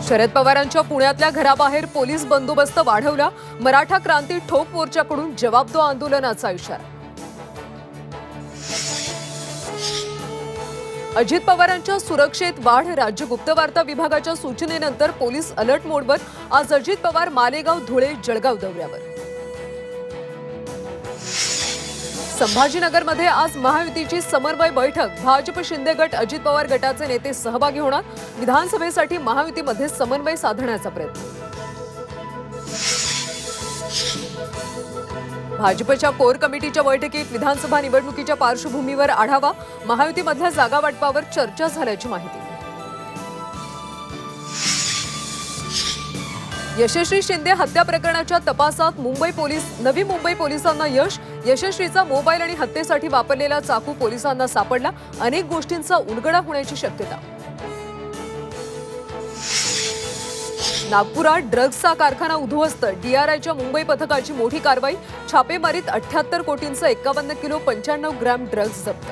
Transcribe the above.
शरद पवारांच्या पुण्यातल्या घराबाहेर पोलीस बंदोबस्त वाढवला। मराठा क्रांती ठोक मोर्चाकडून जवाब दो आंदोलनाचा इशारा। अजित पवारांच्या सुरक्षेत वाढ। राज्य गुप्तवार्ता विभागाच्या सूचनेनंतर पोलीस अलर्ट मोडवर। आज अजित पवार मालेगाव, धुळे, जळगाव दौऱ्यावर। संभाजीनगरमध्ये आज महायुतीची समन्वय बैठक। भाजप शिंदे गट, अजित पवार गटाचे नेते सहभागी होणार। विधानसभेसाठी महायुतीमध्ये समन्वय साधण्याचा प्रयत्न। भाजपच्या कोर कमिटीच्या बैठकीत विधानसभा निवडणुकीच्या पार्श्वभूमीवर आढावा। महायुतीमधल्या जागा वाटपावर चर्चा झाल्याची माहिती। यशस्वी शिंदे हत्या प्रकरणाच्या तपासात नवी मुंबई पोलिसांना यश। यशस्वीचा मोबाईल आणि हत्येसाठी वापरलेला चाकू पोलिसांना सापडला। अनेक गोष्टींचा उलगडा होण्याची शक्यता। नागपुरात ड्रग्जचा कारखाना उद्ध्वस्त। डीआरआयच्या मुंबई पथकाची मोठी कारवाई। छापेमारीत 78 कोटींचा 51 किलो 95 ग्रॅम ड्रग्ज जप्त।